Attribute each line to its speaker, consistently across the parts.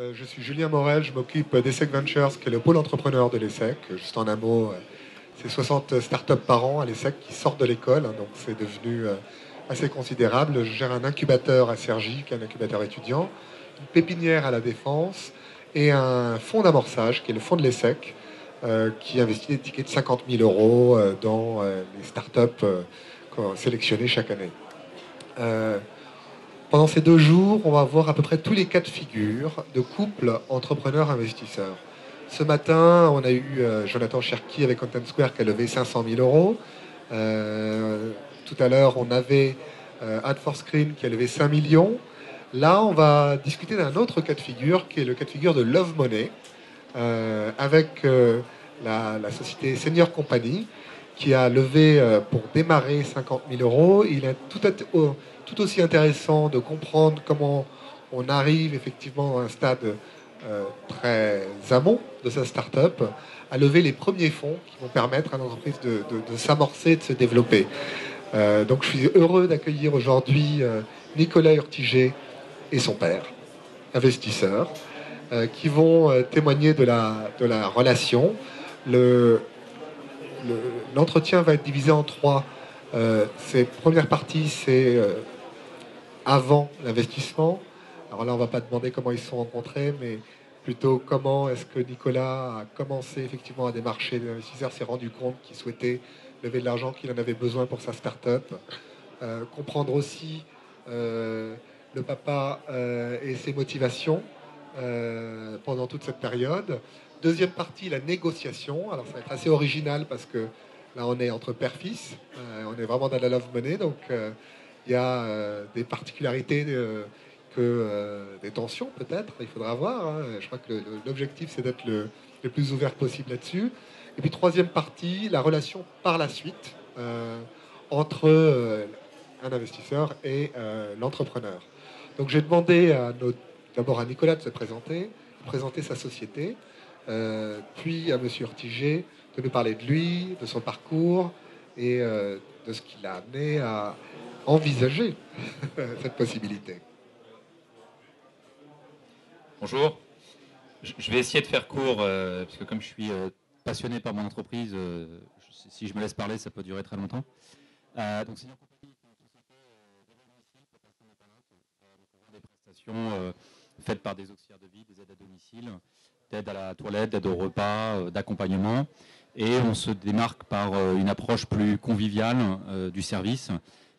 Speaker 1: Je suis Julien Morel, je m'occupe d'ESSEC Ventures, qui est le pôle entrepreneur de l'ESSEC. Juste en un mot, c'est 60 startups par an à l'ESSEC qui sortent de l'école, hein, donc c'est devenu assez considérable. Je gère un incubateur à Cergy, qui est un incubateur étudiant, une pépinière à La Défense et un fonds d'amorçage, qui est le fonds de l'ESSEC, qui investit des tickets de 50 000 euros dans les startups sélectionnées chaque année. Pendant ces 2 jours, on va voir à peu près tous les cas de figure de couples entrepreneurs-investisseurs. Ce matin, on a eu Jonathan Cherki avec Content Square qui a levé 500 000 euros. Tout à l'heure, on avait Ad4Screen qui a levé 5 millions. Là, on va discuter d'un autre cas de figure qui est le cas de figure de Love Money avec la société Senior Company qui a levé pour démarrer 50 000 euros. Il est tout aussi intéressant de comprendre comment on arrive effectivement à un stade très amont de sa start-up à lever les premiers fonds qui vont permettre à l'entreprise de s'amorcer, de se développer. Donc je suis heureux d'accueillir aujourd'hui Nicolas Urtiger et son père, investisseurs, qui vont témoigner de la relation. L'entretien va être divisé en 3. Première partie, c'est avant l'investissement. Alors là, on ne va pas demander comment ils se sont rencontrés, mais plutôt comment est-ce que Nicolas a commencé effectivement à démarcher des investisseurs, s'est rendu compte qu'il souhaitait lever de l'argent, qu'il en avait besoin pour sa start-up. Comprendre aussi le papa et ses motivations pendant toute cette période. Deuxième partie, la négociation. Alors ça va être assez original parce que là, on est entre père-fils. On est vraiment dans la love money, donc il y a des particularités, des tensions peut-être, il faudra voir. Hein. Je crois que l'objectif, c'est d'être le plus ouvert possible là-dessus. Et puis troisième partie, la relation par la suite entre un investisseur et l'entrepreneur. Donc j'ai demandé d'abord à Nicolas de se présenter, de présenter sa société, puis à M. Urtiger de nous parler de lui, de son parcours et de ce qui l'a amené à envisager cette possibilité.
Speaker 2: Bonjour. Je vais essayer de faire court, parce que comme je suis passionné par mon entreprise, si je me laisse parler, ça peut durer très longtemps. Donc, Senior Company, c'est une société des prestations faites par des auxiliaires de vie, des aides à domicile, d'aide à la toilette, d'aide au repas, d'accompagnement. Et on se démarque par une approche plus conviviale du service,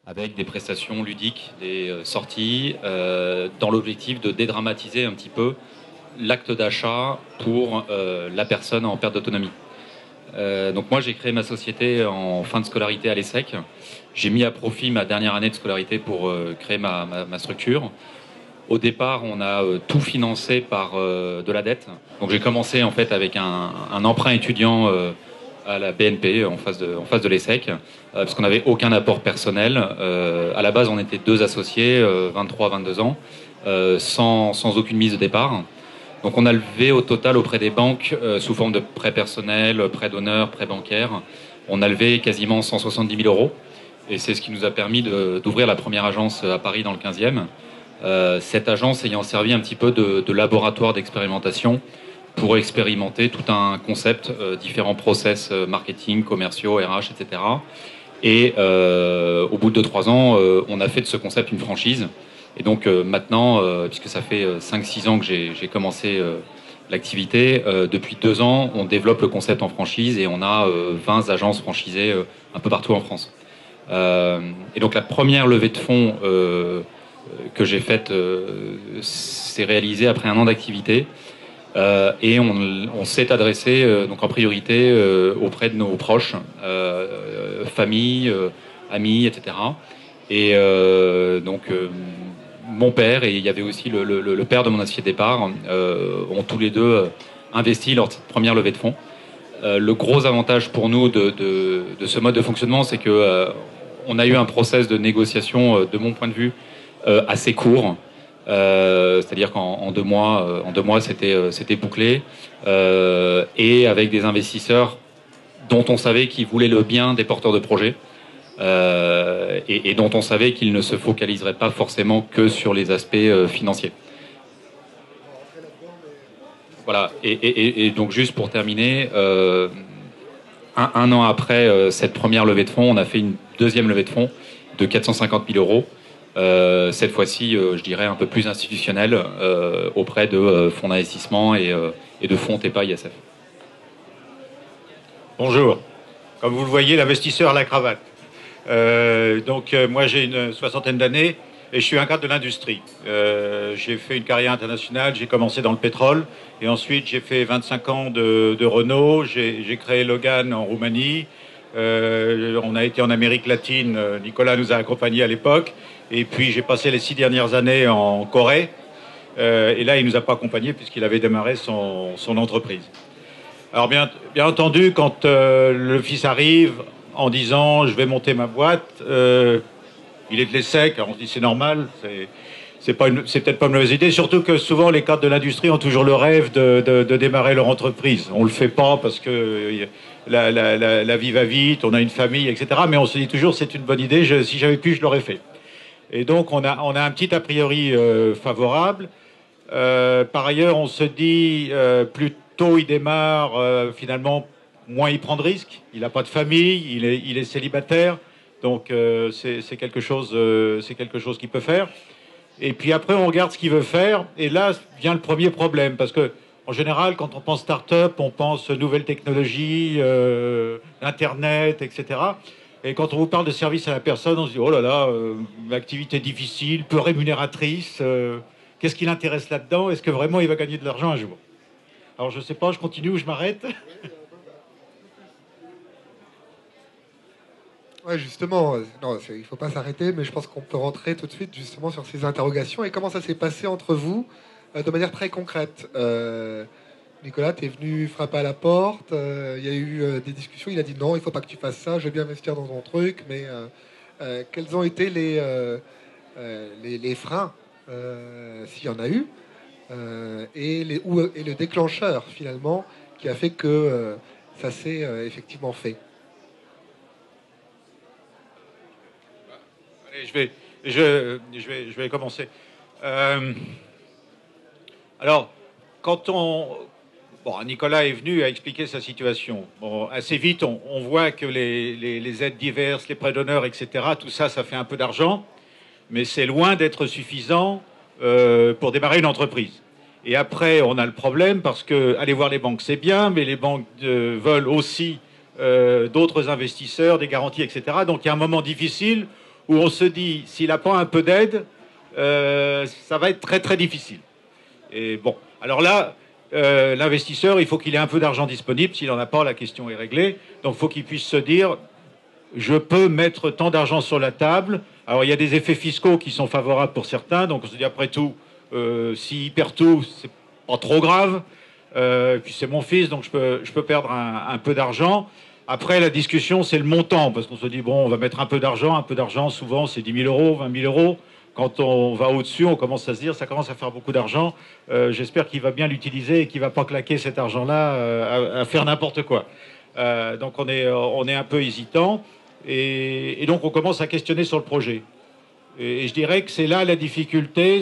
Speaker 2: avec des prestations ludiques, des sorties, dans l'objectif de dédramatiser un petit peu l'acte d'achat pour la personne en perte d'autonomie. Donc moi, j'ai créé ma société en fin de scolarité à l'ESSEC. J'ai mis à profit ma dernière année de scolarité pour créer ma structure. Au départ, on a tout financé par de la dette. Donc j'ai commencé en fait avec un emprunt étudiant à la BNP en face de l'ESSEC, parce qu'on n'avait aucun apport personnel. À la base, on était 2 associés, 23-22 ans, sans aucune mise de départ. Donc on a levé au total auprès des banques, sous forme de prêt personnel, prêt d'honneur, prêt bancaire, on a levé quasiment 170 000 euros. Et c'est ce qui nous a permis d'ouvrir la première agence à Paris dans le 15e. Cette agence ayant servi un petit peu de laboratoire d'expérimentation pour expérimenter tout un concept, différents process marketing, commerciaux, RH, etc. Et au bout de 2-3 ans, on a fait de ce concept une franchise. Et donc maintenant, puisque ça fait 5-6 ans que j'ai commencé l'activité, depuis 2 ans, on développe le concept en franchise et on a 20 agences franchisées un peu partout en France. Et donc la première levée de fonds que j'ai faite s'est réalisée après 1 an d'activité. Et on s'est adressé donc en priorité auprès de nos proches, famille, amis, etc. Et donc mon père et il y avait aussi le père de mon associé de départ ont tous les deux investi leur première levée de fonds. Le gros avantage pour nous de ce mode de fonctionnement, c'est que on a eu un process de négociation, de mon point de vue, assez court. C'est-à-dire qu'en 2 mois, c'était bouclé, et avec des investisseurs dont on savait qu'ils voulaient le bien des porteurs de projets, et dont on savait qu'ils ne se focaliseraient pas forcément que sur les aspects financiers. Voilà. Et donc juste pour terminer, un an après cette première levée de fonds, on a fait une deuxième levée de fonds de 450 000 euros. Cette fois-ci, je dirais un peu plus institutionnelle, auprès de fonds d'investissement et de fonds TEPA ISF.
Speaker 3: Bonjour. Comme vous le voyez, l'investisseur à la cravate. Moi, j'ai une soixantaine d'années et je suis un cadre de l'industrie. J'ai fait une carrière internationale, j'ai commencé dans le pétrole et ensuite j'ai fait 25 ans de Renault, j'ai créé Logan en Roumanie, on a été en Amérique latine, Nicolas nous a accompagnés à l'époque, et puis j'ai passé les 6 dernières années en Corée, et là il nous a pas accompagnés puisqu'il avait démarré son entreprise. Alors bien entendu, quand le fils arrive en disant je vais monter ma boîte, il est de l'ESSEC, alors on se dit c'est normal, c'est peut-être pas une mauvaise idée, surtout que souvent les cadres de l'industrie ont toujours le rêve de démarrer leur entreprise. On le fait pas parce que la vie va vite, on a une famille, etc. Mais on se dit toujours c'est une bonne idée, si j'avais pu, je l'aurais fait. Et donc on a un petit a priori favorable. Par ailleurs, on se dit plus tôt il démarre, finalement moins il prend de risques. Il n'a pas de famille, il est célibataire. Donc c'est quelque chose qu'il peut faire. Et puis après, on regarde ce qu'il veut faire. Et là vient le premier problème. Parce que, en général, quand on pense start-up, on pense nouvelles technologies, Internet, etc. Et quand on vous parle de service à la personne, on se dit, oh là là, activité difficile, peu rémunératrice. Qu'est-ce qui l'intéresse là-dedans? Est-ce que vraiment il va gagner de l'argent un jour? Alors je sais pas, je continue ou je m'arrête?
Speaker 1: Ouais, justement, non, il ne faut pas s'arrêter, mais je pense qu'on peut rentrer tout de suite justement sur ces interrogations et comment ça s'est passé entre vous de manière très concrète. Nicolas, tu es venu frapper à la porte, il y a eu des discussions, il a dit non, il ne faut pas que tu fasses ça, je vais bien investir dans ton truc, mais quels ont été les freins, s'il y en a eu, et le déclencheur finalement qui a fait que ça s'est effectivement fait?
Speaker 3: Allez, je vais commencer. Alors, Nicolas est venu à expliquer sa situation. Bon, assez vite, on voit que les aides diverses, les prêts d'honneur, etc., tout ça, ça fait un peu d'argent, mais c'est loin d'être suffisant pour démarrer une entreprise. Et après, on a le problème parce que aller voir les banques, c'est bien, mais les banques veulent aussi d'autres investisseurs, des garanties, etc. Donc, il y a un moment difficile où on se dit, s'il n'a pas un peu d'aide, ça va être très très difficile. Et bon, alors là, l'investisseur, il faut qu'il ait un peu d'argent disponible. S'il n'en a pas, la question est réglée. Donc il faut qu'il puisse se dire, je peux mettre tant d'argent sur la table. Alors il y a des effets fiscaux qui sont favorables pour certains. Donc on se dit, après tout, s'il perd tout, c'est pas trop grave. Puis c'est mon fils, donc je peux perdre un peu d'argent. Après, la discussion, c'est le montant, parce qu'on se dit, bon, on va mettre un peu d'argent, souvent, c'est 10 000 euros, 20 000 euros. Quand on va au-dessus, on commence à se dire, ça commence à faire beaucoup d'argent, j'espère qu'il va bien l'utiliser et qu'il ne va pas claquer cet argent-là à faire n'importe quoi. Donc on est un peu hésitant, et donc on commence à questionner sur le projet. Et je dirais que c'est là la difficulté,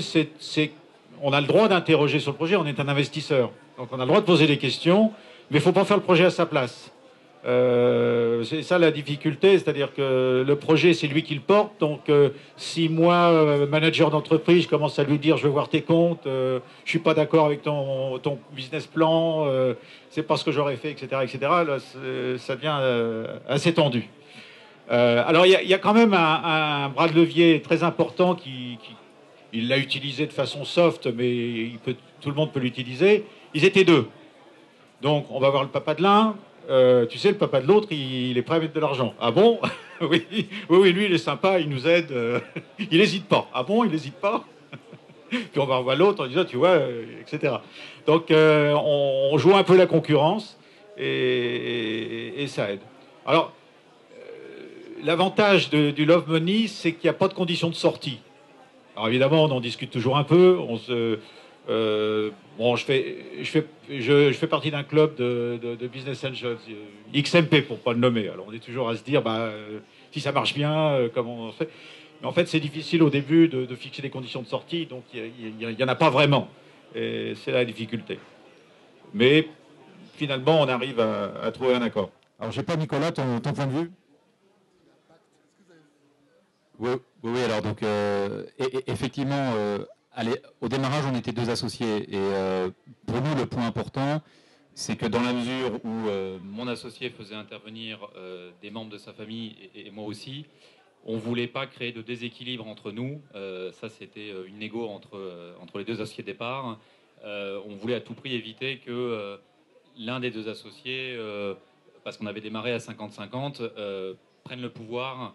Speaker 3: on a le droit d'interroger sur le projet, on est un investisseur. Donc on a le droit de poser des questions, mais il ne faut pas faire le projet à sa place. C'est ça la difficulté, c'est-à-dire que le projet, c'est lui qui le porte. Donc, si moi, manager d'entreprise, je commence à lui dire, je veux voir tes comptes, je suis pas d'accord avec ton business plan, c'est pas ce que j'aurais fait, etc., etc. Là, ça devient assez tendu. Alors, il y a quand même un bras de levier très important il l'a utilisé de façon soft, mais tout le monde peut l'utiliser. Ils étaient deux. Donc, on va voir le papa de l'un. Tu sais, le papa de l'autre, il est prêt à mettre de l'argent. Ah bon? Oui, lui, il est sympa, il nous aide. Il n'hésite pas. Ah bon, il n'hésite pas? Puis on va revoir l'autre en disant, tu vois, etc. Donc, on joue un peu la concurrence et ça aide. Alors, l'avantage du Love Money, c'est qu'il n'y a pas de conditions de sortie. Alors évidemment, on en discute toujours un peu. Je fais partie d'un club de business angels, XMP pour pas le nommer. Alors on est toujours à se dire, si ça marche bien, comment on fait? Mais en fait, c'est difficile au début de fixer des conditions de sortie, donc il y en a pas vraiment. Et c'est la difficulté. mais finalement, on arrive à trouver un accord.
Speaker 2: Alors, je n'ai pas, Nicolas, ton point de vue? Oui, oui, alors donc, effectivement, au démarrage, on était 2 associés. Et pour nous, le point important, c'est que dans la mesure où mon associé faisait intervenir des membres de sa famille et moi aussi, on ne voulait pas créer de déséquilibre entre nous. Ça, c'était une négo entre les 2 associés de départ. On voulait à tout prix éviter que l'un des 2 associés, parce qu'on avait démarré à 50-50, prenne le pouvoir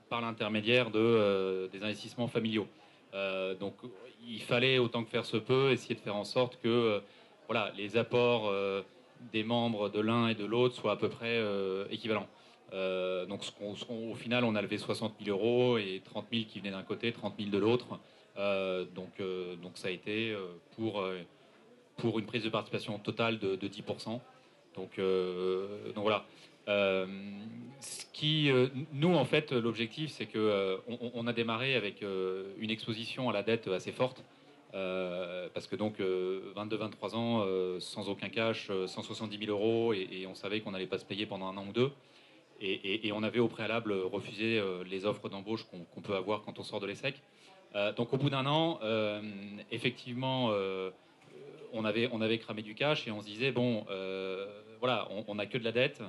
Speaker 2: par l'intermédiaire des investissements familiaux. Donc il fallait, autant que faire se peut, essayer de faire en sorte que voilà, les apports des membres de l'un et de l'autre soient à peu près équivalents. Donc au final, on a levé 60 000 euros et 30 000 qui venaient d'un côté, 30 000 de l'autre. Donc ça a été pour une prise de participation totale de 10%. Donc voilà. Nous, en fait, l'objectif, c'est que on a démarré avec une exposition à la dette assez forte, parce que donc 22-23 ans, sans aucun cash, 170 000 euros, et on savait qu'on n'allait pas se payer pendant 1 an ou 2. Et on avait au préalable refusé les offres d'embauche qu'on peut avoir quand on sort de l'ESSEC. Donc au bout d'1 an, effectivement, on avait cramé du cash et on se disait, bon, voilà, on n'a que de la dette,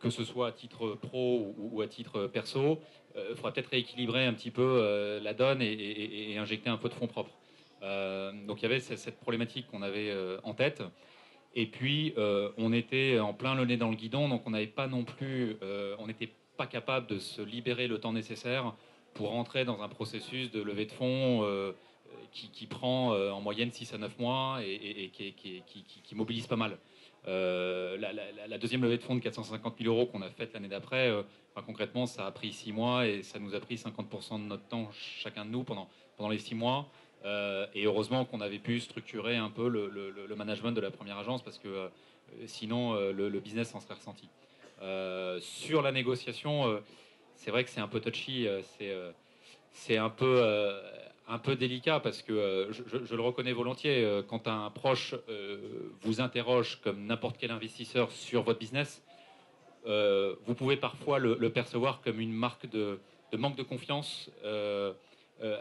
Speaker 2: que ce soit à titre pro ou à titre perso, il faudra peut-être rééquilibrer un petit peu la donne et injecter un peu de fonds propres. Donc il y avait cette problématique qu'on avait en tête. Et puis on était en plein le nez dans le guidon, donc on n'avait pas non plus, on n'était pas capable de se libérer le temps nécessaire pour rentrer dans un processus de levée de fonds qui prend en moyenne 6 à 9 mois et qui mobilise pas mal. La deuxième levée de fonds de 450 000 euros qu'on a faite l'année d'après, concrètement, ça a pris 6 mois et ça nous a pris 50% de notre temps, chacun de nous, pendant les 6 mois. Et heureusement qu'on avait pu structurer un peu le management de la première agence, parce que sinon, le business en serait ressenti. Sur la négociation, c'est vrai que c'est un peu touchy, c'est un peu délicat, parce que je le reconnais volontiers, quand un proche vous interroge comme n'importe quel investisseur sur votre business, vous pouvez parfois le percevoir comme une marque de manque de confiance,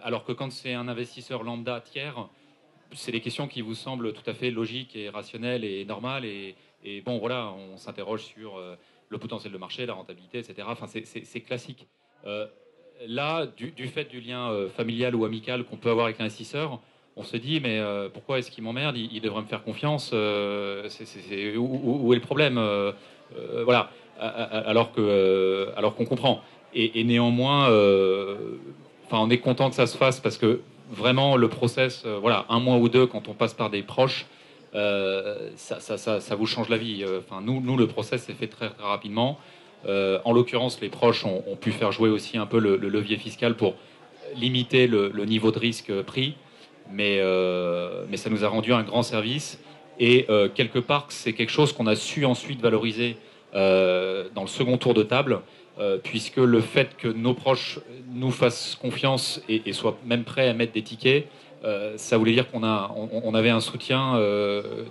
Speaker 2: alors que quand c'est un investisseur lambda tiers, c'est des questions qui vous semblent tout à fait logiques et rationnelles et normales, et bon voilà, on s'interroge sur le potentiel de marché, la rentabilité, etc. Enfin, c'est classique. Là, du fait du lien familial ou amical qu'on peut avoir avec l'investisseur, on se dit, mais pourquoi est-ce qu'il m'emmerde? Il devrait me faire confiance. Où est le problème? Voilà. Alors qu'on comprend. Et néanmoins, on est content que ça se fasse, parce que vraiment, le process, voilà, 1 mois ou 2, quand on passe par des proches, ça vous change la vie. Nous, le process s'est fait très, très rapidement. En l'occurrence, les proches ont pu faire jouer aussi un peu le levier fiscal pour limiter le niveau de risque pris, mais ça nous a rendu un grand service. Et quelque part, c'est quelque chose qu'on a su ensuite valoriser dans le second tour de table, puisque le fait que nos proches nous fassent confiance et soient même prêts à mettre des tickets, ça voulait dire qu'on avait un soutien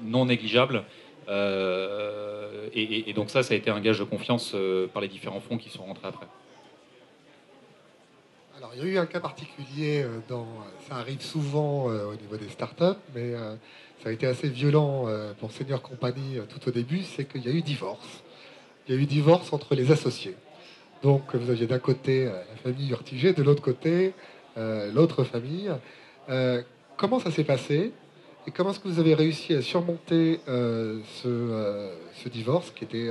Speaker 2: non négligeable. Et donc ça a été un gage de confiance par les différents fonds qui sont rentrés après.
Speaker 1: Alors, il y a eu un cas particulier, ça arrive souvent au niveau des startups, mais ça a été assez violent pour Senior Company tout au début, c'est qu'il y a eu divorce. Il y a eu divorce entre les associés. Donc vous aviez d'un côté la famille Urtiger, de l'autre côté l'autre famille. Comment ça s'est passé? Et comment est-ce que vous avez réussi à surmonter ce divorce qui était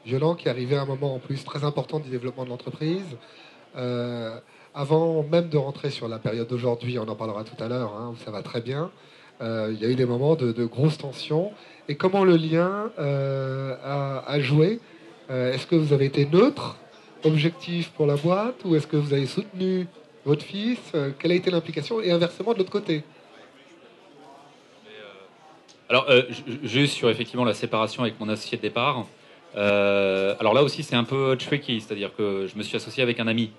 Speaker 1: violent, qui arrivait à un moment en plus très important du développement de l'entreprise, avant même de rentrer sur la période d'aujourd'hui, on en parlera tout à l'heure, où ça va très bien. Il y a eu des moments de grosses tensions. Et comment le lien a joué? Est-ce que vous avez été neutre, objectif pour la boîte, ou est-ce que vous avez soutenu votre fils? Quelle a été l'implication? Et inversement de l'autre côté?
Speaker 2: Alors, juste sur effectivement la séparation avec mon associé de départ. Alors là aussi, c'est un peu tricky, c'est-à-dire que je me suis associé avec un ami.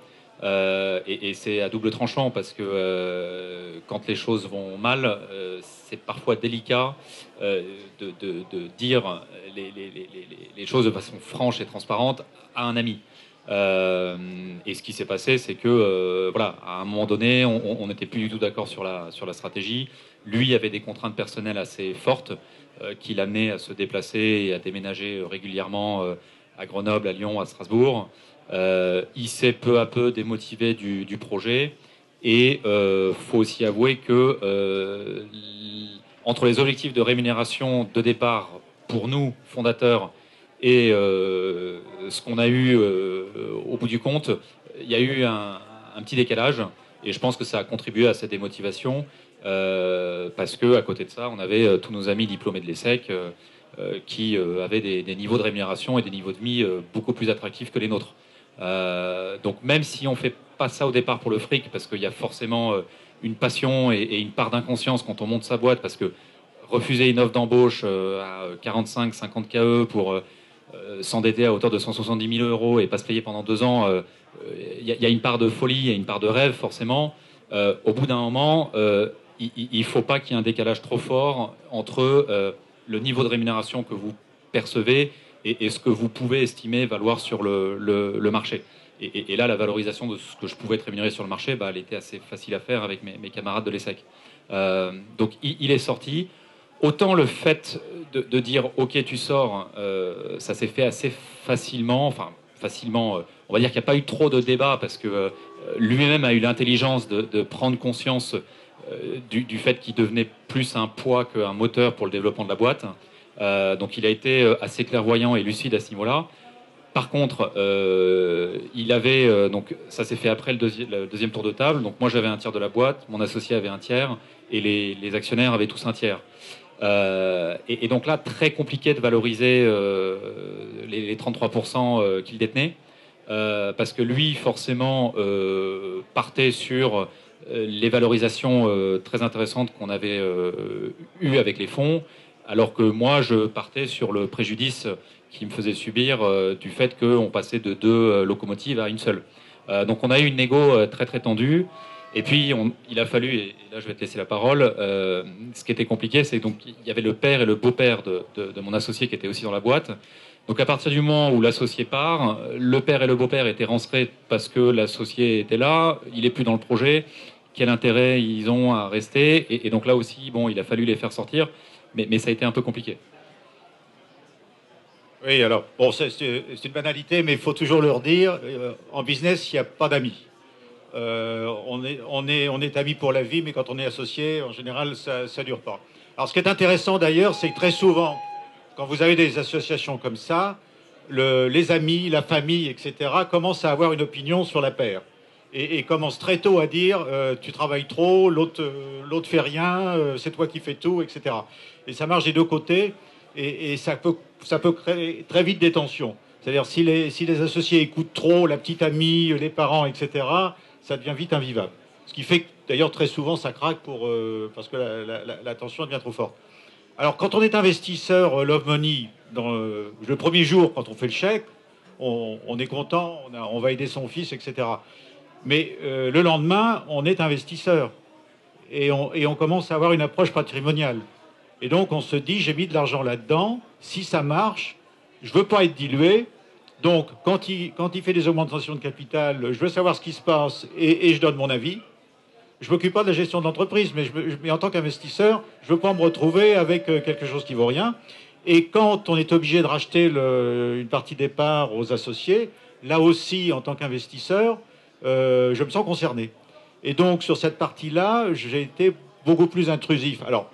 Speaker 2: Et c'est à double tranchant parce que quand les choses vont mal, c'est parfois délicat de dire les choses de façon franche et transparente à un ami. Et ce qui s'est passé, c'est que voilà, à un moment donné, on n'était plus du tout d'accord sur la stratégie. Lui avait des contraintes personnelles assez fortes qui l'amenaient à se déplacer et à déménager régulièrement à Grenoble, à Lyon, à Strasbourg. Il s'est peu à peu démotivé du projet. Et faut aussi avouer que entre les objectifs de rémunération de départ pour nous, fondateurs, et ce qu'on a eu au bout du compte, il y a eu un petit décalage. Et je pense que ça a contribué à cette démotivation. Parce que à côté de ça, on avait tous nos amis diplômés de l'ESSEC qui avaient des niveaux de rémunération et des niveaux de vie beaucoup plus attractifs que les nôtres. Donc même si on fait pas ça au départ pour le fric, parce qu'il y a forcément une passion et une part d'inconscience quand on monte sa boîte, parce que refuser une offre d'embauche à 45-50 KE pour s'endetter à hauteur de 170 000 euros et pas se payer pendant 2 ans, il y a une part de folie, il y a une part de rêve forcément. Au bout d'un moment, il ne faut pas qu'il y ait un décalage trop fort entre le niveau de rémunération que vous percevez et ce que vous pouvez estimer valoir sur le marché. Et là, la valorisation de ce que je pouvais être rémunéré sur le marché, elle était assez facile à faire avec mes camarades de l'ESSEC. Donc il est sorti. Autant le fait de dire OK, tu sors, ça s'est fait assez facilement. Enfin, facilement, on va dire qu'il n'y a pas eu trop de débat parce que lui-même a eu l'intelligence de prendre conscience du fait qu'il devenait plus un poids qu'un moteur pour le développement de la boîte. Donc il a été assez clairvoyant et lucide à ce niveau-là. Par contre, il avait donc ça s'est fait après le deuxième tour de table. Donc moi j'avais un tiers de la boîte, mon associé avait un tiers et les actionnaires avaient tous un tiers. Et donc là, très compliqué de valoriser les 33% qu'il détenait, parce que lui, forcément, partait sur les valorisations très intéressantes qu'on avait eues avec les fonds, alors que moi, je partais sur le préjudice qui me faisait subir du fait qu'on passait de 2 locomotives à une seule. Donc on a eu une négo très très tendue. Et puis, il a fallu, et là je vais te laisser la parole, ce qui était compliqué, c'est donc il y avait le père et le beau-père de mon associé qui étaient aussi dans la boîte. Donc à partir du moment où l'associé part, le père et le beau-père étaient rentrés parce que l'associé était là, il est plus dans le projet, quel intérêt ils ont à rester, et donc là aussi, bon, il a fallu les faire sortir, mais ça a été un peu compliqué.
Speaker 3: Oui, alors, bon, c'est une banalité, mais il faut toujours leur dire, en business, il n'y a pas d'amis. On est amis pour la vie, mais quand on est associé, en général, ça ne dure pas. Alors, ce qui est intéressant d'ailleurs, c'est que très souvent, quand vous avez des associations comme ça, les amis, la famille, etc., commencent à avoir une opinion sur la paire. Et commencent très tôt à dire tu travailles trop, l'autre fait rien, c'est toi qui fais tout, etc. Et ça marche des deux côtés, et ça peut créer très vite des tensions. C'est-à-dire si les associés écoutent trop la petite amie, les parents, etc., ça devient vite invivable. Ce qui fait que, d'ailleurs, très souvent, ça craque parce que la tension devient trop forte. Alors, quand on est investisseur Love Money, le premier jour, quand on fait le chèque, on est content, on va aider son fils, etc. Mais le lendemain, on est investisseur. Et on commence à avoir une approche patrimoniale. Et donc, on se dit, j'ai mis de l'argent là-dedans, si ça marche, je ne veux pas être dilué. Donc, quand il fait des augmentations de capital, je veux savoir ce qui se passe et je donne mon avis. Je ne m'occupe pas de la gestion de l'entreprise, mais en tant qu'investisseur, je ne veux pas me retrouver avec quelque chose qui ne vaut rien. Et quand on est obligé de racheter une partie des parts aux associés, là aussi, en tant qu'investisseur, je me sens concerné. Et donc, sur cette partie-là, j'ai été beaucoup plus intrusif. Alors,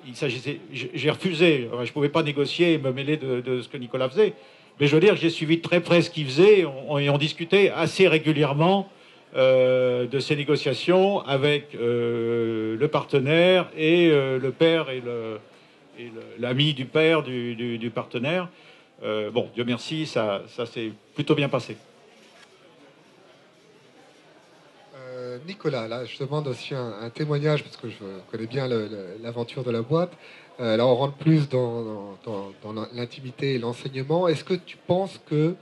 Speaker 3: j'ai refusé. Je ne pouvais pas négocier et me mêler de ce que Nicolas faisait. Mais je veux dire que j'ai suivi de très près ce qu'il faisait et on discutait assez régulièrement de ces négociations avec le partenaire et le père et l'ami du père du partenaire. Bon, Dieu merci, ça s'est plutôt bien passé.
Speaker 1: Nicolas, là, je demande aussi un témoignage parce que je connais bien l'aventure de la boîte. Là, on rentre plus dans l'intimité et l'enseignement. Est-ce que tu penses que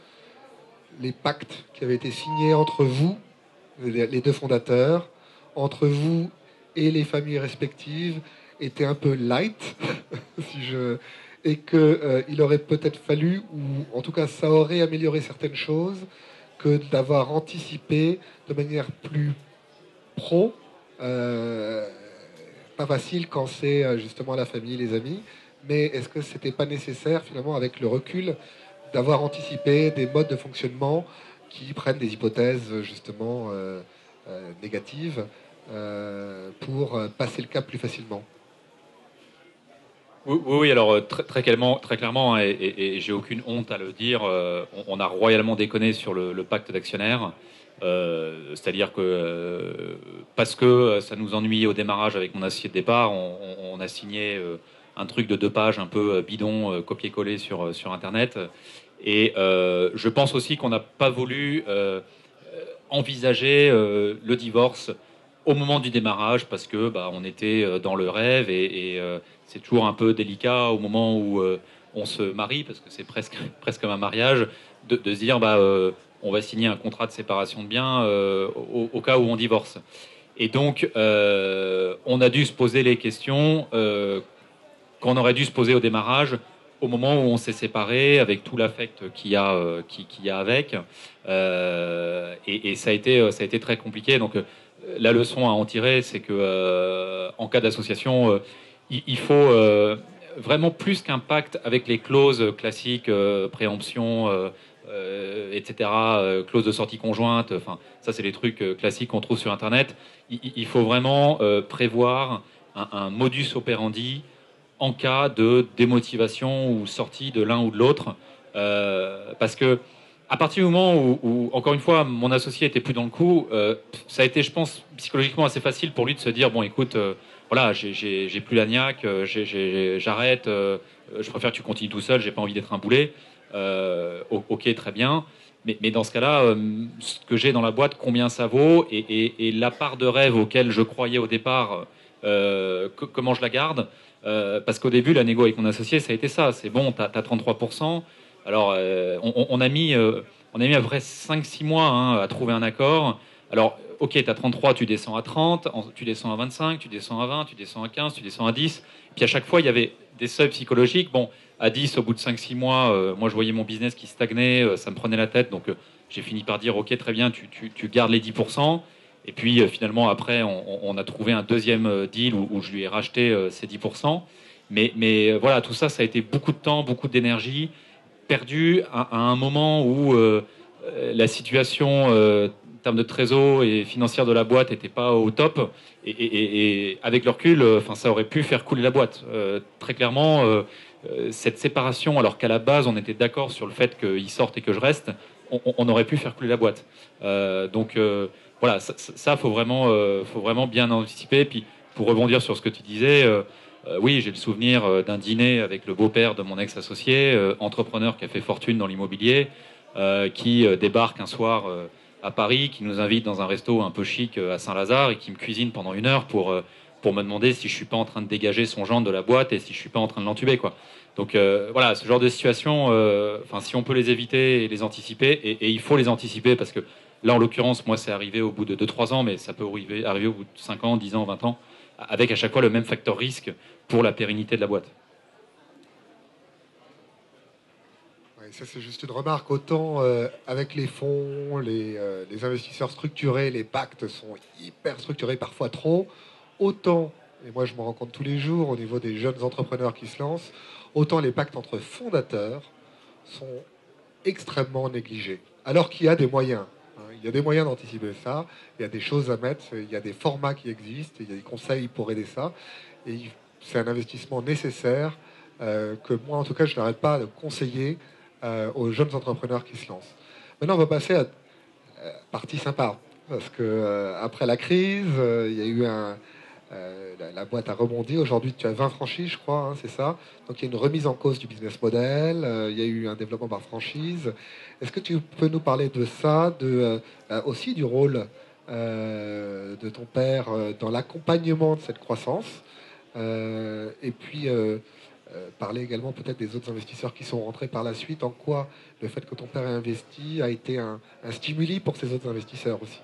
Speaker 1: les pactes qui avaient été signés entre vous les deux fondateurs, entre vous et les familles respectives, était un peu light, si je... et qu'il aurait peut-être fallu, ou en tout cas ça aurait amélioré certaines choses, que d'avoir anticipé de manière plus pro. Euh, Pas facile quand c'est justement la famille, les amis, mais est-ce que c'était pas nécessaire finalement avec le recul d'avoir anticipé des modes de fonctionnement qui prennent des hypothèses justement négatives pour passer le cap plus facilement?
Speaker 2: Oui, oui, oui, alors très clairement, hein, et j'ai aucune honte à le dire, on a royalement déconné sur le pacte d'actionnaires. C'est-à-dire que parce que ça nous ennuyait au démarrage avec mon associé de départ, on a signé un truc de 2 pages un peu bidon, copié-collé sur Internet. Et je pense aussi qu'on n'a pas voulu envisager le divorce au moment du démarrage parce que bah, on était dans le rêve et c'est toujours un peu délicat au moment où on se marie parce que c'est presque comme un mariage de se dire bah, on va signer un contrat de séparation de biens au cas où on divorce. Et donc on a dû se poser les questions qu'on aurait dû se poser au démarrage au moment où on s'est séparé, avec tout l'affect qu'il y a, qu'il y a avec. Et ça a été très compliqué. Donc, la leçon à en tirer, c'est que en cas d'association, il faut vraiment plus qu'un pacte avec les clauses classiques, préemption, etc., clause de sortie conjointe. Enfin, ça, c'est les trucs classiques qu'on trouve sur Internet. Il faut vraiment prévoir un modus operandi en cas de démotivation ou sortie de l'un ou de l'autre. Parce que à partir du moment où, encore une fois, mon associé était plus dans le coup, ça a été, je pense, psychologiquement assez facile pour lui de se dire, bon, écoute, voilà, j'ai plus la niaque, j'arrête, je préfère que tu continues tout seul, j'ai pas envie d'être un boulet. Ok, très bien. Mais dans ce cas-là, ce que j'ai dans la boîte, combien ça vaut et la part de rêve auquel je croyais au départ, comment je la garde. Parce qu'au début, la négo avec mon associé, ça a été ça. C'est bon, tu as 33%. Alors, on a mis à peu près 5-6 mois hein, à trouver un accord. Alors, ok, tu as 33, tu descends à 30, tu descends à 25, tu descends à 20, tu descends à 15, tu descends à 10. Puis à chaque fois, il y avait des seuils psychologiques. Bon, à 10, au bout de 5-6 mois, moi, je voyais mon business qui stagnait, ça me prenait la tête. Donc, j'ai fini par dire, ok, très bien, tu gardes les 10%. Et puis finalement, après, on a trouvé un deuxième deal où je lui ai racheté ces 10%. Mais voilà, tout ça, ça a été beaucoup de temps, beaucoup d'énergie perdu à un moment où la situation en termes de trésor et financière de la boîte n'était pas au top. Et avec le recul, enfin, ça aurait pu faire couler la boîte. Très clairement, cette séparation, alors qu'à la base, on était d'accord sur le fait qu'il sorte et que je reste, on aurait pu faire couler la boîte. Donc voilà, ça faut vraiment bien anticiper. Puis pour rebondir sur ce que tu disais, oui, j'ai le souvenir d'un dîner avec le beau-père de mon ex-associé, entrepreneur qui a fait fortune dans l'immobilier, qui débarque un soir à Paris, qui nous invite dans un resto un peu chic à Saint-Lazare et qui me cuisine pendant 1 heure pour me demander si je suis pas en train de dégager son gendre de la boîte et si je suis pas en train de l'entuber, quoi. Donc voilà, ce genre de situation, enfin si on peut les éviter et les anticiper, et il faut les anticiper parce que là, en l'occurrence, moi, c'est arrivé au bout de 2-3 ans, mais ça peut arriver au bout de 5 ans, 10 ans, 20 ans, avec à chaque fois le même facteur risque pour la pérennité de la boîte.
Speaker 1: Ouais, ça, c'est juste une remarque. Autant avec les fonds, les investisseurs structurés, les pactes sont hyper structurés, parfois trop. Autant, et moi je me rends compte tous les jours au niveau des jeunes entrepreneurs qui se lancent, autant les pactes entre fondateurs sont extrêmement négligés. Alors qu'il y a des moyens. Hein. Il y a des moyens d'anticiper ça. Il y a des choses à mettre. Il y a des formats qui existent. Il y a des conseils pour aider ça. Et c'est un investissement nécessaire que moi, en tout cas, je n'arrête pas de conseiller aux jeunes entrepreneurs qui se lancent. Maintenant, on va passer à partie sympa. Parce que après la crise, il y a eu la boîte a rebondi. Aujourd'hui, tu as 20 franchises, je crois, hein, c'est ça. Donc, il y a une remise en cause du business model. Il y a eu un développement par franchise. Est-ce que tu peux nous parler de ça, aussi du rôle de ton père dans l'accompagnement de cette croissance et puis parler également peut-être des autres investisseurs qui sont rentrés par la suite. En quoi le fait que ton père ait investi a été un stimuli pour ces autres investisseurs aussi?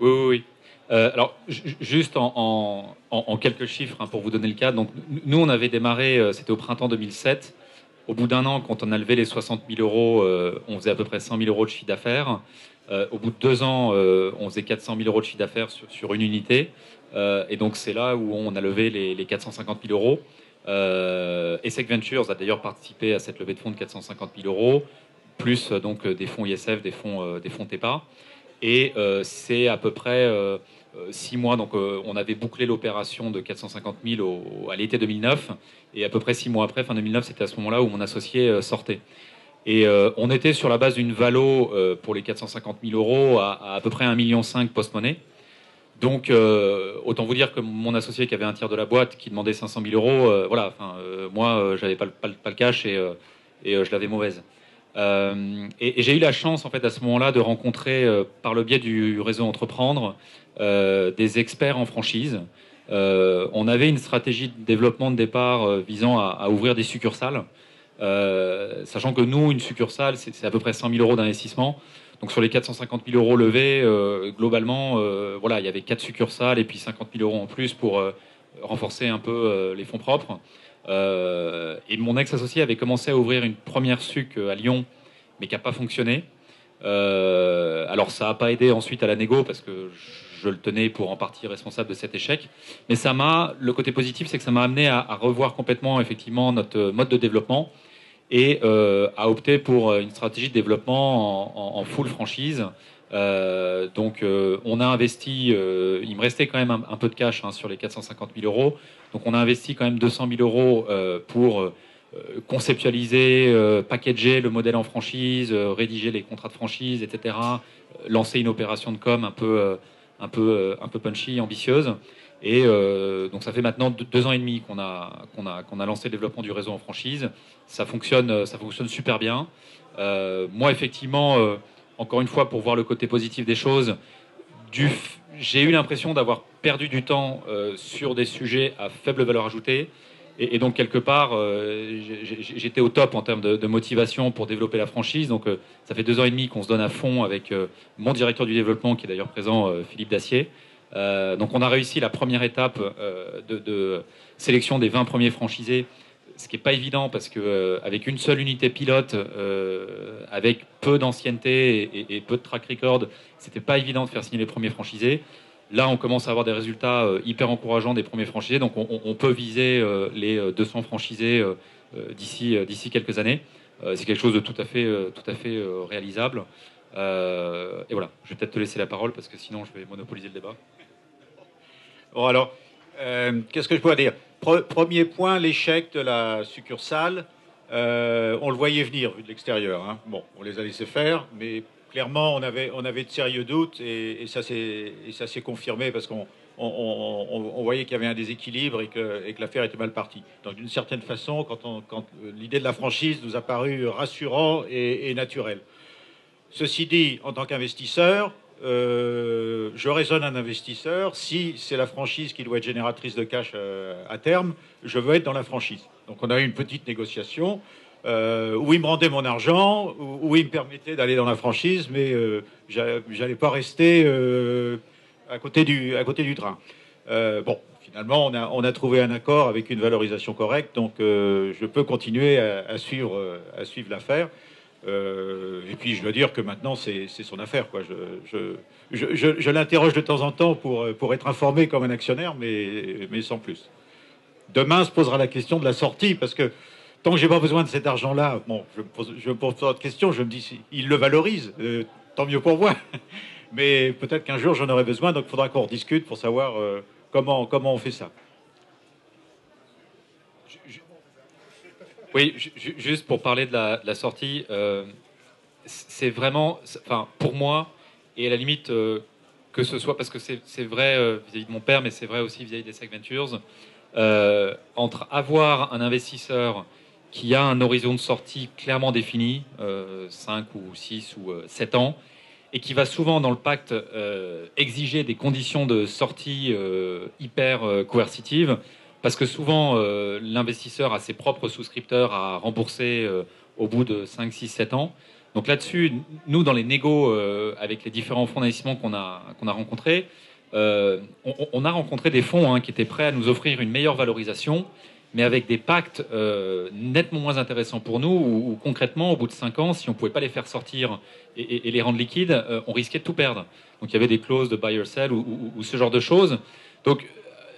Speaker 2: Oui, oui, oui. Alors, juste en quelques chiffres hein, pour vous donner le cadre. Donc, nous, on avait démarré, c'était au printemps 2007. Au bout d'un an, quand on a levé les 60 000 euros, on faisait à peu près 100 000 euros de chiffre d'affaires. Au bout de 2 ans, on faisait 400 000 euros de chiffre d'affaires sur une unité. Et donc, c'est là où on a levé les 450 000 euros. ESSEC Ventures a d'ailleurs participé à cette levée de fonds de 450 000 euros, plus donc des fonds ISF, des fonds TEPA. Et c'est à peu près 6 mois. Donc, on avait bouclé l'opération de 450 000 à l'été 2009. Et à peu près 6 mois après, fin 2009, c'était à ce moment-là où mon associé sortait. Et on était sur la base d'une valo pour les 450 000 euros à peu près 1,5 million post-monnaie. Donc, autant vous dire que mon associé qui avait un tiers de la boîte, qui demandait 500 000 euros, voilà, moi, j'avais pas le cash et je l'avais mauvaise. Et j'ai eu la chance, en fait, à ce moment-là, de rencontrer, par le biais du réseau Entreprendre, des experts en franchise. On avait une stratégie de développement de départ visant à ouvrir des succursales, sachant que nous, une succursale, c'est à peu près 100 000 euros d'investissement. Donc sur les 450 000 euros levés, globalement, voilà, il y avait 4 succursales et puis 50 000 euros en plus pour renforcer un peu les fonds propres. Et mon ex-associé avait commencé à ouvrir une première suc à Lyon, mais qui n'a pas fonctionné. Alors ça n'a pas aidé ensuite à la négo parce que je le tenais pour en partie responsable de cet échec. Mais le côté positif, c'est que ça m'a amené à revoir complètement effectivement notre mode de développement et à opter pour une stratégie de développement en full franchise. Donc on a investi, il me restait quand même un peu de cash hein, sur les 450 000 euros. Donc on a investi quand même 200 000 euros pour conceptualiser, packager le modèle en franchise, rédiger les contrats de franchise, etc. Lancer une opération de com un peu punchy, ambitieuse. Et donc ça fait maintenant 2 ans et demi qu'on a lancé le développement du réseau en franchise. Ça fonctionne super bien. Moi, effectivement, encore une fois, pour voir le côté positif des choses, j'ai eu l'impression d'avoir perdu du temps sur des sujets à faible valeur ajoutée. Et donc, quelque part, j'étais au top en termes de motivation pour développer la franchise. Donc, ça fait 2 ans et demi qu'on se donne à fond avec mon directeur du développement, qui est d'ailleurs présent, Philippe Dacier. Donc, on a réussi la première étape de sélection des 20 premiers franchisés, ce qui n'est pas évident parce qu'avec une seule unité pilote, avec peu d'ancienneté et peu de track record, c'était pas évident de faire signer les premiers franchisés. Là, on commence à avoir des résultats hyper encourageants des premiers franchisés, donc on peut viser les 200 franchisés d'ici quelques années. C'est quelque chose de tout à fait réalisable. Et voilà, je vais peut-être te laisser la parole parce que sinon je vais monopoliser le débat.
Speaker 3: Bon alors, qu'est-ce que je pourrais dire? Premier point, l'échec de la succursale. On le voyait venir vu de l'extérieur. Hein. Bon, on les a laissés faire, mais clairement, on avait de sérieux doutes et ça s'est confirmé parce qu'on voyait qu'il y avait un déséquilibre et que l'affaire était mal partie. Donc, d'une certaine façon, quand l'idée de la franchise nous a paru rassurant et naturel. Ceci dit, en tant qu'investisseur, je raisonne un investisseur. Si c'est la franchise qui doit être génératrice de cash à terme, je veux être dans la franchise. Donc, on a eu une petite négociation. Où il me rendait mon argent, où il me permettait d'aller dans la franchise, mais j'allais pas rester à côté du train. Bon, finalement, on a trouvé un accord avec une valorisation correcte, donc je peux continuer à suivre l'affaire. Et puis je dois dire que maintenant c'est son affaire, quoi. Je l'interroge de temps en temps pour être informé comme un actionnaire, mais sans plus. Demain se posera la question de la sortie, parce que tant que j'ai pas besoin de cet argent-là, bon, je me pose pas de questions, je me dis, il le valorise, tant mieux pour moi. Mais peut-être qu'un jour j'en aurai besoin, donc il faudra qu'on rediscute pour savoir comment on fait ça.
Speaker 2: Oui, juste pour parler de la sortie, c'est vraiment, enfin, pour moi, et à la limite, que ce soit, parce que c'est vrai vis-à-vis de mon père, mais c'est vrai aussi vis-à-vis d'ESSEC Ventures, entre avoir un investisseur qui a un horizon de sortie clairement défini, 5 ou 6 ou 7 ans, et qui va souvent dans le pacte exiger des conditions de sortie hyper coercitives, parce que souvent l'investisseur a ses propres souscripteurs à rembourser au bout de 5, 6, 7 ans. Donc là-dessus, nous, dans les négos avec les différents fonds d'investissement qu'on a rencontrés, on a rencontré des fonds qui étaient prêts à nous offrir une meilleure valorisation, mais avec des pactes nettement moins intéressants pour nous, où concrètement, au bout de 5 ans, si on ne pouvait pas les faire sortir et les rendre liquides, on risquait de tout perdre. Donc il y avait des clauses de buy or sell ou ce genre de choses. Donc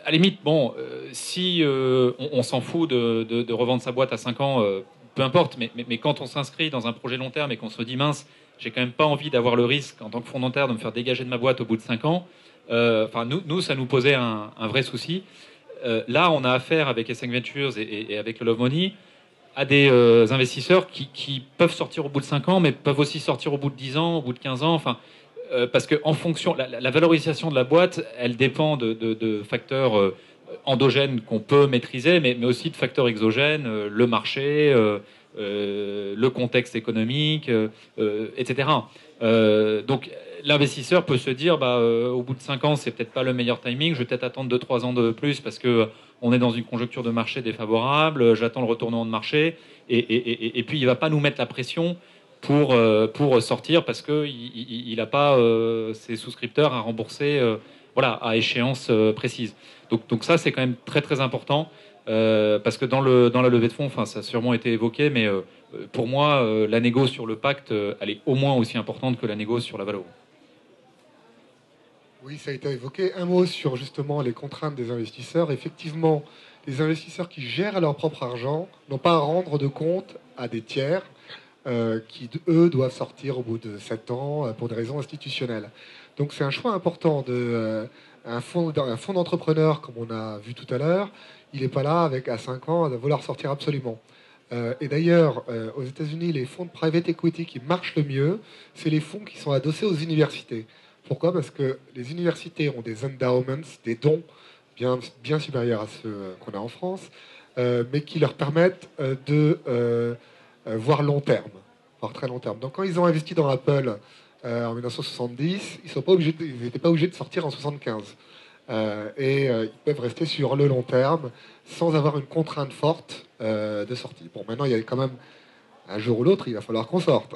Speaker 2: à la limite, bon, si on s'en fout de revendre sa boîte à 5 ans, peu importe, mais quand on s'inscrit dans un projet long terme et qu'on se dit mince, j'ai quand même pas envie d'avoir le risque en tant que fondataire de me faire dégager de ma boîte au bout de 5 ans, enfin nous, ça nous posait un vrai souci. Là, on a affaire avec S5 Ventures et avec le Love Money à des investisseurs qui peuvent sortir au bout de 5 ans, mais peuvent aussi sortir au bout de 10 ans, au bout de 15 ans. Enfin, parce que en fonction, la valorisation de la boîte, elle dépend de facteurs endogènes qu'on peut maîtriser, mais aussi de facteurs exogènes, le marché, le contexte économique, etc. Donc l'investisseur peut se dire, au bout de 5 ans, c'est peut-être pas le meilleur timing, je vais peut-être attendre 2-3 ans de plus parce que on est dans une conjoncture de marché défavorable, j'attends le retournement de marché, et puis il va pas nous mettre la pression pour sortir parce qu'il n'a pas ses souscripteurs à rembourser voilà, à échéance précise. Donc ça, c'est quand même très très important parce que dans la levée de fonds, enfin, ça a sûrement été évoqué, mais pour moi, la négo sur le pacte, elle est au moins aussi importante que la négo sur la valo.
Speaker 1: Oui, ça a été évoqué. Un mot sur justement les contraintes des investisseurs. Effectivement, les investisseurs qui gèrent leur propre argent n'ont pas à rendre de compte à des tiers qui, eux, doivent sortir au bout de 7 ans pour des raisons institutionnelles. Donc c'est un choix important un fonds d'entrepreneur, comme on a vu tout à l'heure, il n'est pas là avec à 5 ans à vouloir sortir absolument. Et d'ailleurs, aux États-Unis, les fonds de private equity qui marchent le mieux, c'est les fonds qui sont adossés aux universités. Pourquoi? Parce que les universités ont des endowments, des dons bien supérieurs à ceux qu'on a en France, mais qui leur permettent de voir long terme, voire très long terme. Donc quand ils ont investi dans Apple en 1970, ils n'étaient pas obligés de sortir en 75. Ils peuvent rester sur le long terme sans avoir une contrainte forte de sortie. Bon, maintenant, il y a quand même un jour ou l'autre, il va falloir qu'on sorte.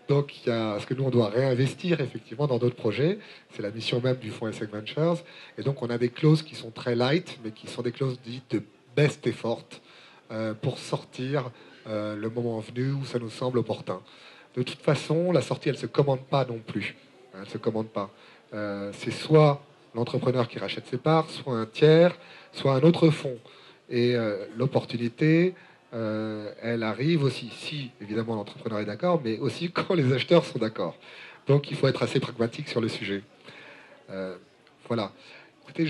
Speaker 1: Donc, parce que nous, on doit réinvestir effectivement dans d'autres projets. C'est la mission même du fonds S5 Ventures. Et donc, on a des clauses qui sont très light, mais qui sont des clauses dites de best effort pour sortir le moment venu où ça nous semble opportun. De toute façon, la sortie, elle ne se commande pas non plus. Elle ne se commande pas. C'est soit l'entrepreneur qui rachète ses parts, soit un tiers, soit un autre fonds. Et l'opportunité, elle arrive aussi, si évidemment l'entrepreneur est d'accord, mais aussi quand les acheteurs sont d'accord. Donc il faut être assez pragmatique sur le sujet. Voilà. Écoutez,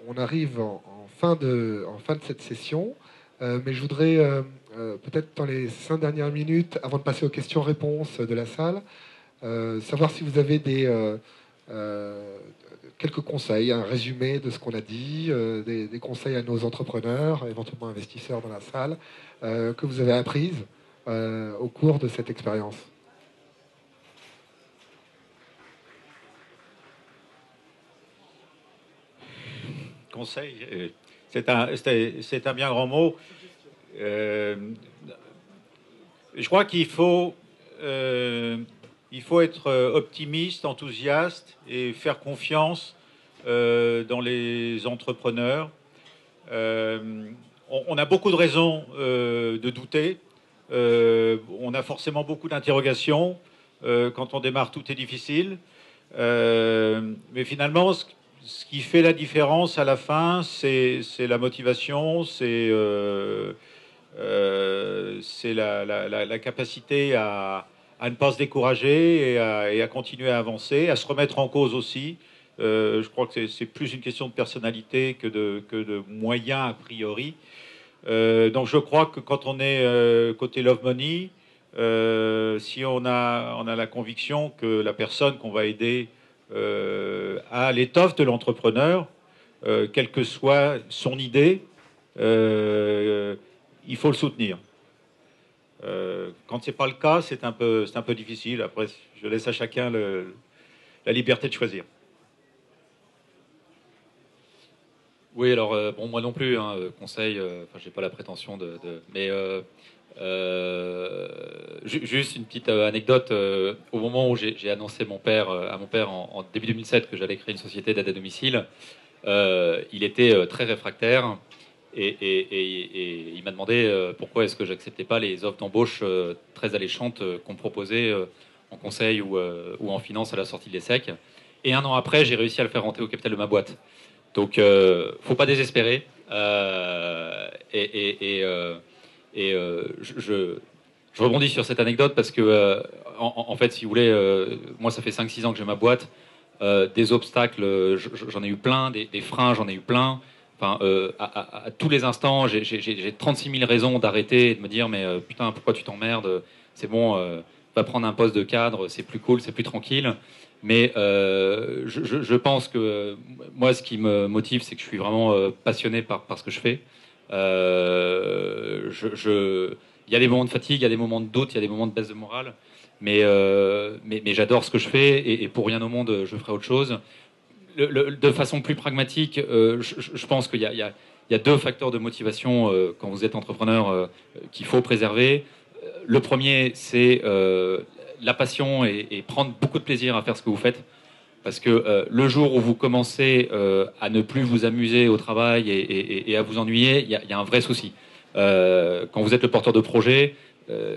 Speaker 1: on arrive en fin de cette session, mais je voudrais peut-être dans les 5 dernières minutes, avant de passer aux questions-réponses de la salle, savoir si vous avez quelques conseils, un résumé de ce qu'on a dit, des conseils à nos entrepreneurs, éventuellement investisseurs dans la salle, que vous avez apprises au cours de cette expérience.
Speaker 3: Conseil, c'est un bien grand mot. Je crois qu'il faut être optimiste, enthousiaste et faire confiance dans les entrepreneurs. On a beaucoup de raisons de douter. On a forcément beaucoup d'interrogations. Quand on démarre, tout est difficile. Mais finalement, ce qui fait la différence à la fin, c'est la motivation, c'est la capacité à ne pas se décourager et à continuer à avancer, à se remettre en cause aussi. Je crois que c'est plus une question de personnalité que de moyens a priori. Donc je crois que quand on est côté Love Money, si on a la conviction que la personne qu'on va aider a l'étoffe de l'entrepreneur, quelle que soit son idée, il faut le soutenir. Quand c'est pas le cas, c'est un peu difficile. Après, je laisse à chacun la liberté de choisir.
Speaker 2: Oui, alors bon, moi non plus, conseil, j'ai pas la prétention mais Juste une petite anecdote. Au moment où j'ai annoncé à mon père en début 2007 que j'allais créer une société d'aide à domicile, il était très réfractaire et il m'a demandé pourquoi est-ce que j'acceptais pas les offres d'embauche très alléchantes qu'on me proposait en conseil ou en finance à la sortie de l'ESSEC. Et un an après, j'ai réussi à le faire rentrer au capital de ma boîte. Donc, faut pas désespérer. Je rebondis sur cette anecdote parce que, en fait, si vous voulez, moi, ça fait 5-6 ans que j'ai ma boîte. Des obstacles, j'en ai eu plein, des freins, j'en ai eu plein. Enfin, à tous les instants, j'ai 36 000 raisons d'arrêter et de me dire, mais putain, pourquoi tu t'emmerdes? C'est bon, va prendre un poste de cadre, c'est plus cool, c'est plus tranquille. Mais je pense que moi, ce qui me motive, c'est que je suis vraiment passionné par ce que je fais. Il y a des moments de fatigue, il y a des moments de doute, il y a des moments de baisse de morale. Mais j'adore ce que je fais et pour rien au monde, je ferai autre chose. De façon plus pragmatique, je pense qu'il y a deux facteurs de motivation quand vous êtes entrepreneur qu'il faut préserver. Le premier, c'est la passion et prendre beaucoup de plaisir à faire ce que vous faites. Parce que le jour où vous commencez à ne plus vous amuser au travail et à vous ennuyer, il y a un vrai souci. Quand vous êtes le porteur de projet,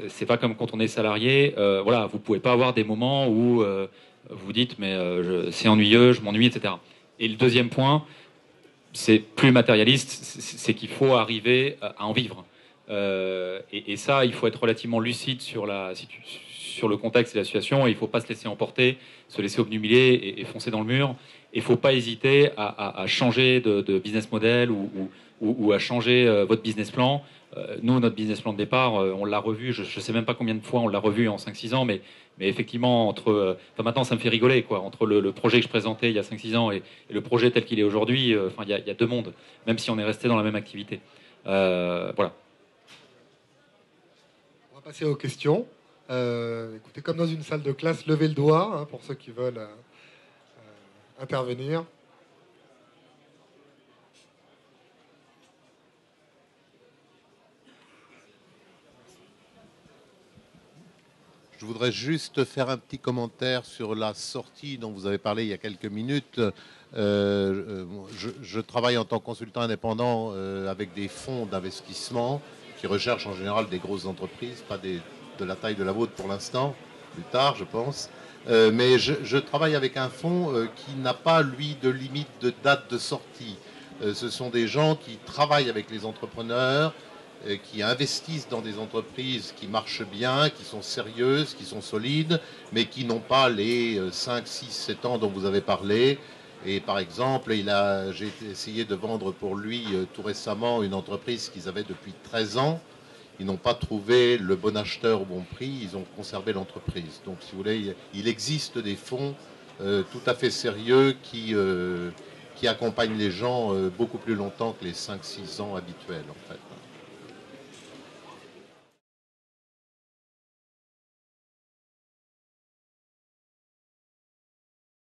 Speaker 2: c'est pas comme quand on est salarié. Voilà, vous pouvez pas avoir des moments où vous dites mais c'est ennuyeux, je m'ennuie, etc. Et le deuxième point, c'est plus matérialiste, c'est qu'il faut arriver à en vivre. Et ça, il faut être relativement lucide sur le contexte et la situation. Et il ne faut pas se laisser emporter, se laisser obnubiler et foncer dans le mur. Et il ne faut pas hésiter à changer de business model ou à changer votre business plan. Nous, notre business plan de départ, on l'a revu, je ne sais même pas combien de fois on l'a revu en 5-6 ans, mais effectivement, maintenant ça me fait rigoler, quoi, entre le projet que je présentais il y a 5-6 ans et le projet tel qu'il est aujourd'hui, il y a deux mondes, même si on est resté dans la même activité. Voilà.
Speaker 1: On va passer aux questions. Écoutez, comme dans une salle de classe, levez le doigt hein, pour ceux qui veulent intervenir.
Speaker 4: Je voudrais juste faire un petit commentaire sur la sortie dont vous avez parlé il y a quelques minutes. Je travaille en tant que consultant indépendant avec des fonds d'investissement qui recherchent en général des grosses entreprises, pas de la taille de la vôtre pour l'instant, plus tard je pense. Mais je travaille avec un fonds qui n'a pas, lui, de limite de date de sortie. Ce sont des gens qui travaillent avec les entrepreneurs, qui investissent dans des entreprises qui marchent bien, qui sont sérieuses, qui sont solides, mais qui n'ont pas les 5, 6, 7 ans dont vous avez parlé. Et par exemple, j'ai essayé de vendre pour lui tout récemment une entreprise qu'ils avaient depuis 13 ans. Ils n'ont pas trouvé le bon acheteur au bon prix, ils ont conservé l'entreprise. Donc si vous voulez, il existe des fonds tout à fait sérieux qui accompagnent les gens beaucoup plus longtemps que les 5-6 ans habituels en fait.